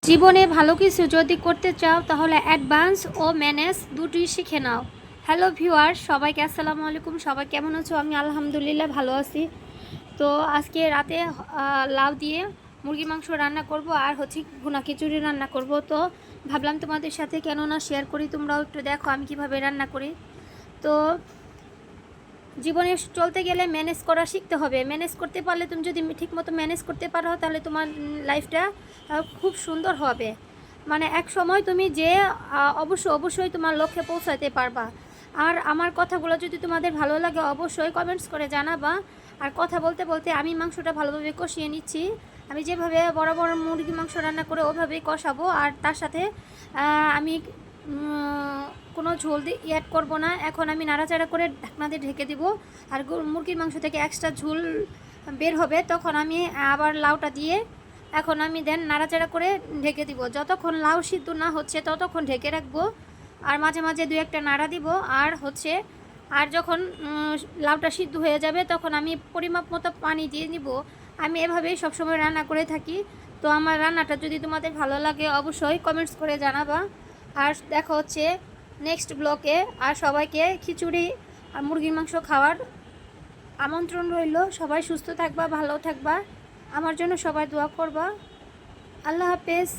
জীবনে ভালো কিছু যদি করতে চাও তাহলে অ্যাডভান্স ও ম্যানেজ দুটোই শিখে নাও। হ্যালো ভিউয়ার, সবাইকে আসসালামু আলাইকুম। সবাই কেমন আছো? আমি আলহামদুলিল্লাহ ভালো আছি। তো আজকে রাতে লাউ দিয়ে মুরগির মাংস রান্না করব আর হচ্ছে ভুনা খিচুড়ি রান্না করব। তো ভাবলাম তোমাদের সাথে কেন না শেয়ার করি, তোমরাও একটু দেখো আমি কিভাবে রান্না করি। তো জীবনে চলতে গেলে ম্যানেজ করা শিখতে হবে। ম্যানেজ করতে পারলে, তুমি যদি ঠিকমতো ম্যানেজ করতে পারো তাহলে তোমার লাইফটা খুব সুন্দর হবে। মানে এক সময় তুমি যে অবশ্যই তোমার লক্ষ্যে পৌঁছাতে পারবা। আর আমার কথাগুলো যদি তোমাদের ভালো লাগে অবশ্যই কমেন্টস করে জানাবা। আর কথা বলতে বলতে আমি মাংসটা ভালোভাবে কষিয়ে নিচ্ছি। আমি যেভাবে বরাবর মুরগি মাংস রান্না করে ওভাবেই কষাবো। আর তার সাথে আমি কোনো ঝোল দিয়ে অ্যাড করবো না। এখন আমি নাড়াচাড়া করে ঢাকনা দিয়ে ঢেকে দিব। আর মুরগির মাংস থেকে এক্সট্রা ঝোল বের হবে, তখন আমি আবার লাউটা দিয়ে এখন আমি দেন নাড়াচাড়া করে ঢেকে দিব। যতক্ষণ লাউ সিদ্ধ না হচ্ছে ততক্ষণ ঢেকে রাখবো। আর মাঝে মাঝে দু একটা নাড়া দিব। আর যখন লাউটা সিদ্ধ হয়ে যাবে তখন আমি পরিমাপ মতো পানি দিয়ে নিব। আমি এভাবেই সবসময় রান্না করে থাকি। তো আমার রান্নাটা যদি তোমাদের ভালো লাগে অবশ্যই কমেন্টস করে জানাবা। আর দেখা হচ্ছে নেক্সট ব্লকে। আর সবাইকে খিচুড়ি আর মুরগির মাংস খাওয়ার আমন্ত্রণ রইল। সবাই সুস্থ থাকবা, ভালো থাকবা, আমার জন্য সবাই দোয়া করবা। আল্লাহ হাফেজ।